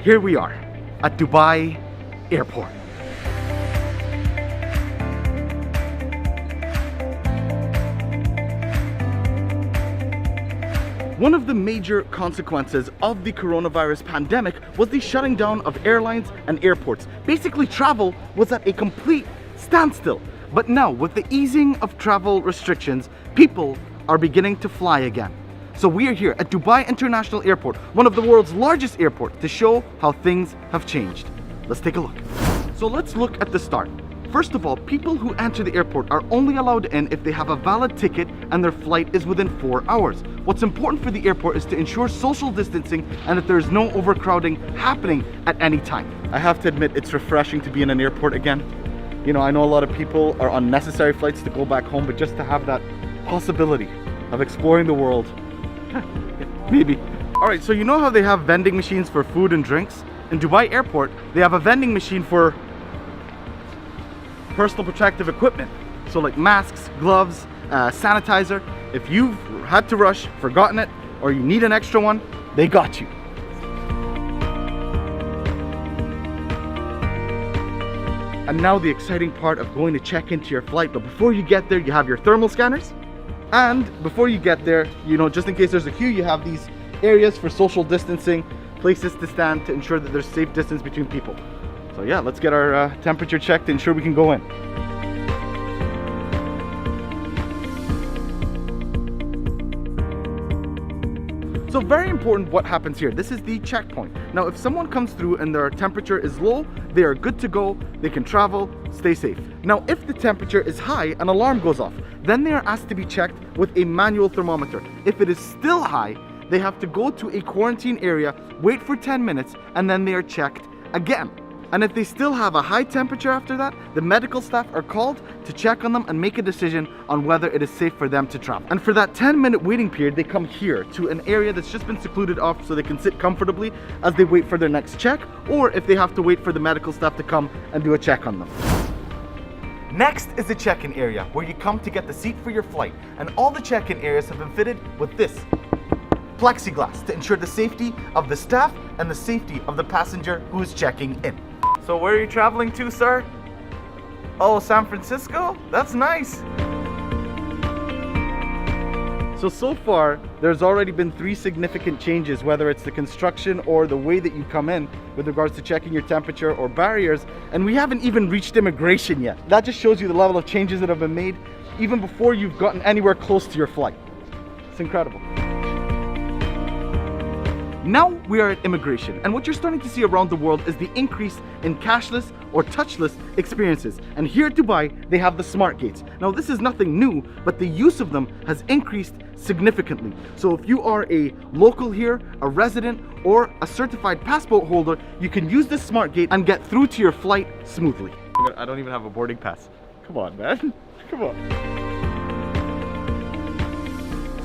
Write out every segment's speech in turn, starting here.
here we are at Dubai Airport. One of the major consequences of the coronavirus pandemic was the shutting down of airlines and airports. Basically, travel was at a complete standstill. But now, with the easing of travel restrictions, people are beginning to fly again. So we are here at Dubai International Airport, one of the world's largest airports, to show how things have changed. Let's take a look. So let's look at the start. First of all, people who enter the airport are only allowed in if they have a valid ticket and their flight is within 4 hours. What's important for the airport is to ensure social distancing and that there's no overcrowding happening at any time. I have to admit, it's refreshing to be in an airport again. You know, I know a lot of people are on necessary flights to go back home, but just to have that possibility of exploring the world, maybe. All right, so you know how they have vending machines for food and drinks? In Dubai Airport, they have a vending machine for personal protective equipment. So like masks, gloves, sanitizer. If you've had to rush, forgotten it, or you need an extra one, they got you. And now the exciting part of going to check into your flight. But before you get there, you have your thermal scanners. And before you get there, you know, just in case there's a queue, you have these areas for social distancing, places to stand to ensure that there's safe distance between people. So yeah, let's get our temperature checked to ensure we can go in. So very important what happens here. This is the checkpoint. Now, if someone comes through and their temperature is low, they are good to go. They can travel, stay safe. Now, if the temperature is high, an alarm goes off. Then they are asked to be checked with a manual thermometer. If it is still high, they have to go to a quarantine area, wait for 10 minutes, and then they are checked again. And if they still have a high temperature after that, the medical staff are called to check on them and make a decision on whether it is safe for them to travel. And for that 10-minute waiting period, they come here to an area that's just been secluded off so they can sit comfortably as they wait for their next check, or if they have to wait for the medical staff to come and do a check on them. Next is the check-in area, where you come to get the seat for your flight. And all the check-in areas have been fitted with this plexiglass to ensure the safety of the staff and the safety of the passenger who is checking in. So where are you traveling to, sir? Oh, San Francisco? That's nice. So far, there's already been 3 significant changes, whether it's the construction or the way that you come in with regards to checking your temperature or barriers, and we haven't even reached immigration yet. That just shows you the level of changes that have been made even before you've gotten anywhere close to your flight. It's incredible. Now we are at immigration, and what you're starting to see around the world is the increase in cashless or touchless experiences. And here at Dubai, they have the smart gates. Now this is nothing new, but the use of them has increased significantly. So if you are a local here, a resident, or a certified passport holder, you can use this smart gate and get through to your flight smoothly. I don't even have a boarding pass. Come on, man. Come on.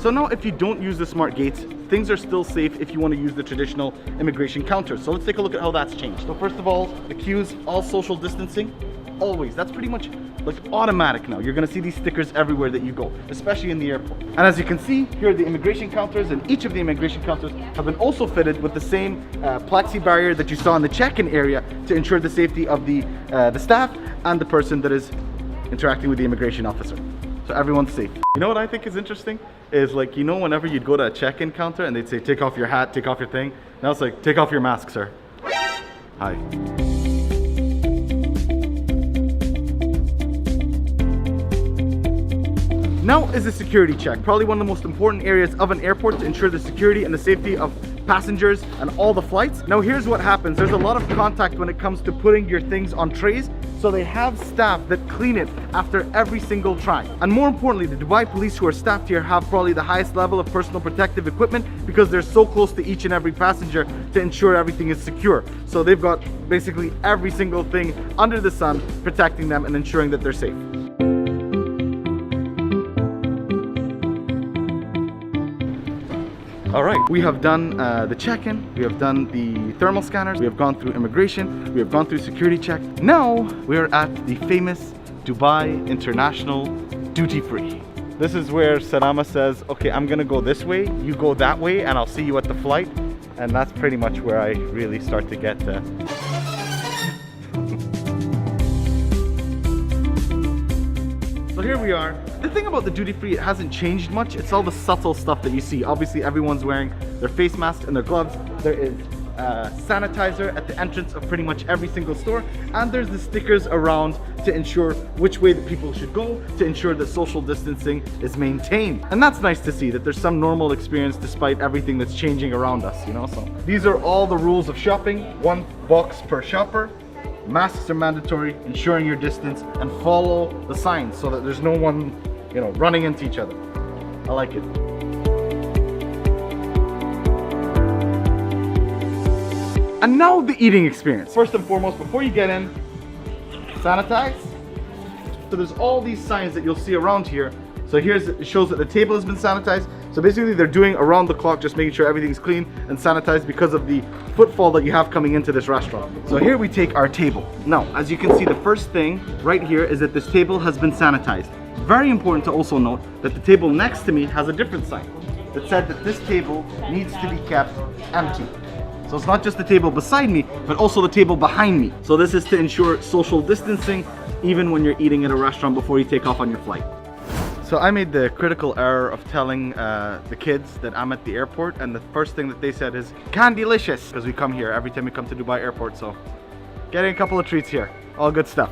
So now if you don't use the smart gates, things are still safe if you want to use the traditional immigration counters. So let's take a look at how that's changed. So first of all, the queues, all social distancing, always. That's pretty much like automatic now. You're gonna see these stickers everywhere that you go, especially in the airport. And as you can see, here are the immigration counters, and each of the immigration counters have been also fitted with the same plexi barrier that you saw in the check-in area to ensure the safety of the staff and the person that is interacting with the immigration officer. So everyone's safe. You know what I think is interesting? Is like, you know, whenever you'd go to a check-in counter and they'd say, take off your hat, take off your thing. Now it's like, take off your mask, sir. Hi. Now is the security check. Probably one of the most important areas of an airport to ensure the security and the safety of passengers and all the flights. Now here's what happens. There's a lot of contact when it comes to putting your things on trays. So they have staff that clean it after every single try. And more importantly, the Dubai police who are staffed here have probably the highest level of personal protective equipment because they're so close to each and every passenger to ensure everything is secure. So they've got basically every single thing under the sun protecting them and ensuring that they're safe. All right, we have done the check-in, we have done the thermal scanners, we have gone through immigration, we have gone through security check. Now we are at the famous Dubai International Duty Free. This is where Salama says, okay, I'm gonna go this way, you go that way, and I'll see you at the flight. And that's pretty much where I really start to get the So here we are. The thing about the duty free, it hasn't changed much. It's all the subtle stuff that you see. Obviously everyone's wearing their face mask and their gloves. There is sanitizer at the entrance of pretty much every single store, and there's the stickers around to ensure which way the people should go, to ensure that social distancing is maintained. And that's nice to see, that there's some normal experience despite everything that's changing around us, you know. So these are all the rules of shopping. 1 box per shopper. Masks are mandatory, ensuring your distance, and follow the signs so that there's no one, you know, running into each other. I like it. And now the eating experience. First and foremost, before you get in, sanitize. So there's all these signs that you'll see around here. So it shows that the table has been sanitized. So basically they're doing around the clock, just making sure everything's clean and sanitized because of the footfall that you have coming into this restaurant. So here we take our table. Now, as you can see, the first thing right here is that this table has been sanitized. Very important to also note that the table next to me has a different sign that said that this table needs to be kept empty. So it's not just the table beside me, but also the table behind me. So this is to ensure social distancing, even when you're eating at a restaurant before you take off on your flight. So I made the critical error of telling the kids that I'm at the airport, and the first thing that they said is "Candelicious," because we come here every time we come to Dubai airport. So getting a couple of treats here, all good stuff.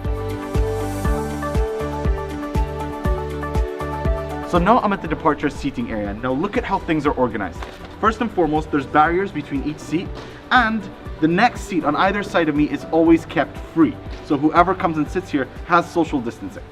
So now I'm at the departure seating area. Now look at how things are organized. First and foremost, there's barriers between each seat, and the next seat on either side of me is always kept free. So whoever comes and sits here has social distancing.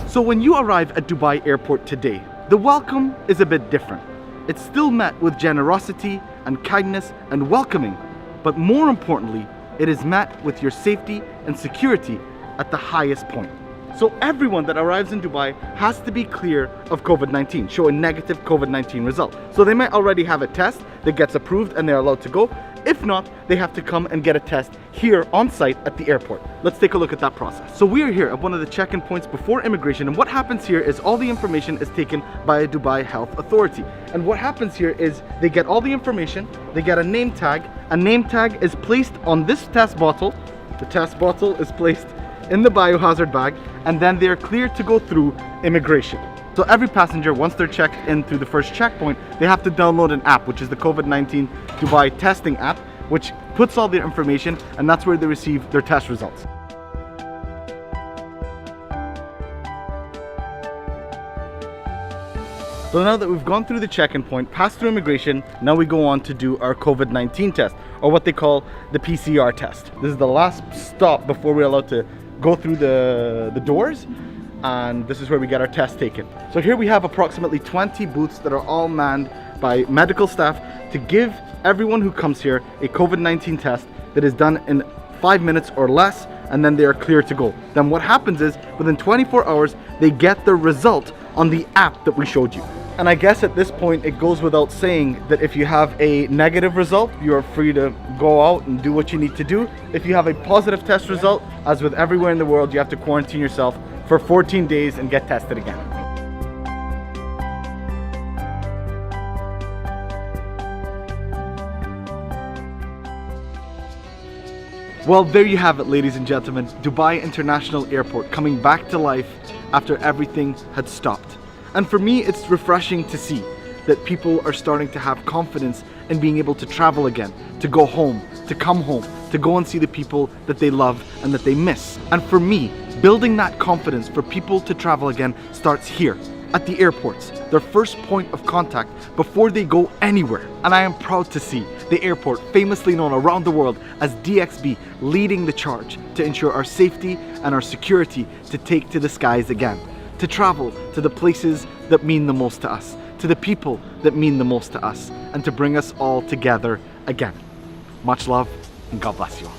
So when you arrive at Dubai airport today, the welcome is a bit different. It's still met with generosity and kindness and welcoming, but more importantly, it is met with your safety and security at the highest point. So everyone that arrives in Dubai has to be clear of COVID-19, show a negative COVID-19 result. So they might already have a test that gets approved and they're allowed to go. If not, they have to come and get a test here on site at the airport. Let's take a look at that process. So we are here at one of the check-in points before immigration, and what happens here is all the information is taken by a Dubai Health Authority. And what happens here is they get all the information, they get a name tag. A name tag is placed on this test bottle. The test bottle is placed in the biohazard bag, and then they're cleared to go through immigration. So every passenger, once they're checked in through the first checkpoint, they have to download an app, which is the COVID-19 Dubai testing app, which puts all their information, and that's where they receive their test results. So now that we've gone through the check-in point, passed through immigration, now we go on to do our COVID-19 test, or what they call the PCR test. This is the last stop before we're allowed to go through the doors, and this is where we get our test taken. So here we have approximately 20 booths that are all manned by medical staff to give everyone who comes here a COVID-19 test that is done in 5 minutes or less, and then they are clear to go. Then what happens is, within 24 hours, they get the result on the app that we showed you. And I guess at this point, it goes without saying that if you have a negative result, you are free to go out and do what you need to do. If you have a positive test result, as with everywhere in the world, you have to quarantine yourself for 14 days and get tested again. Well, there you have it, ladies and gentlemen. Dubai International Airport coming back to life after everything had stopped. And for me, it's refreshing to see that people are starting to have confidence in being able to travel again, to go home, to come home, to go and see the people that they love and that they miss. And for me, building that confidence for people to travel again starts here, at the airports, their first point of contact before they go anywhere. And I am proud to see the airport, famously known around the world as DXB, leading the charge to ensure our safety and our security to take to the skies again, to travel to the places that mean the most to us, to the people that mean the most to us, and to bring us all together again. Much love, and God bless you all.